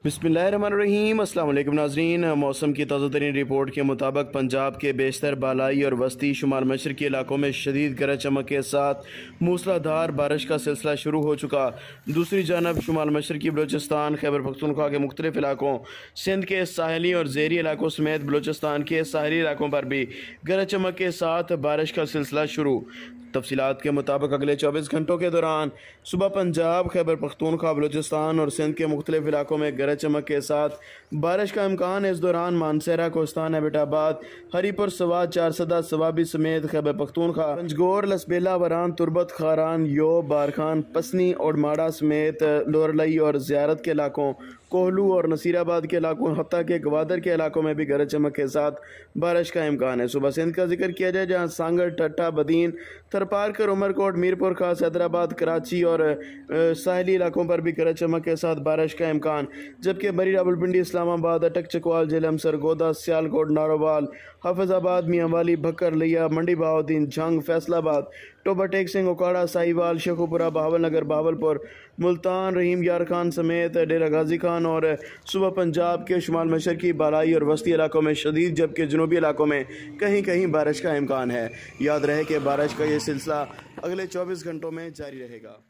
बिस्मिल्लाहिर्रहमानिर्रहीम। अस्सलाम वालेकुम नाज़रीन। मौसम की ताज़ा तरीन रिपोर्ट के मुताबिक पंजाब के बेशतर बालाई और वस्ती शुमाल मशरक़ी इलाकों में शदीद गरज चमक के साथ मूसलाधार बारिश का सिलसिला शुरू हो चुका। दूसरी जानब शुमाल मशरक़ी बलूचिस्तान, खैबर पख्तूनख्वा के मुख्तलिफ इलाकों, सिंध के साहली और ज़ेरी इलाकों समेत बलूचिस्तान के साहली इलाकों पर भी गरज चमक के साथ बारिश का सिलसिला शुरू। तफसीलात के मुताबिक अगले 24 घंटों के दौरान सुबह पंजाब, खैबर पख्तूनख्वा, बलूचिस्तान और सिंध के मुख्तलिफ इलाकों में गरज चमक के साथ बारिश का इम्कान है। इस दौरान मानसहरा, कोस्तान, एबटाबाद, हरीपुर, सवात, चारसदा, सवाबी समेत खैबर पख्तूनख्वा, पंजगोर, लसबेला, वरान, तुरबत, खारान, योब, बारखान, पसनी और माड़ा समेत लोरलई और ज़ियारत के इलाकों, कोहलू और नसीराबाद के इलाकों, हत्ता के गवादर के इलाकों में भी गरज चमक के साथ बारिश का इम्कान है। सुबह सिंध का जिक्र किया जाए जहाँ सांगड़, टट्टा, बदीन, थरपारकर, उमरकोट, मीरपुर खास, हैदराबाद, कराची और साहली इलाकों पर भी गरज चमक के साथ बारिश का इम्कान, जबकि बरी, रावलपिंडी, इस्लामाबाद, अटक, चकवाल, झेलम, सरगोदा, सियालकोट, नारोवाल, हाफिजाबाद, मियांवाली, भक्कर, लिया, मंडी बहाउद्दीन, झंग, फैसलाबाद, टोबा, टेक सिंह, ओकाड़ा, साहिवाल, शेखुपुरा, बहावलनगर, बहावलपुर, मुल्तान, रहीम यार खान समेत डेरा गाजी खान और सुबह पंजाब के शुमाल मशरक़ी, बालाई और वस्ती इलाकों में शदीद, जबकि जनूबी इलाकों में कहीं कहीं बारिश का इम्कान है। याद रहे कि बारिश का ये सिलसिला अगले 24 घंटों में जारी रहेगा।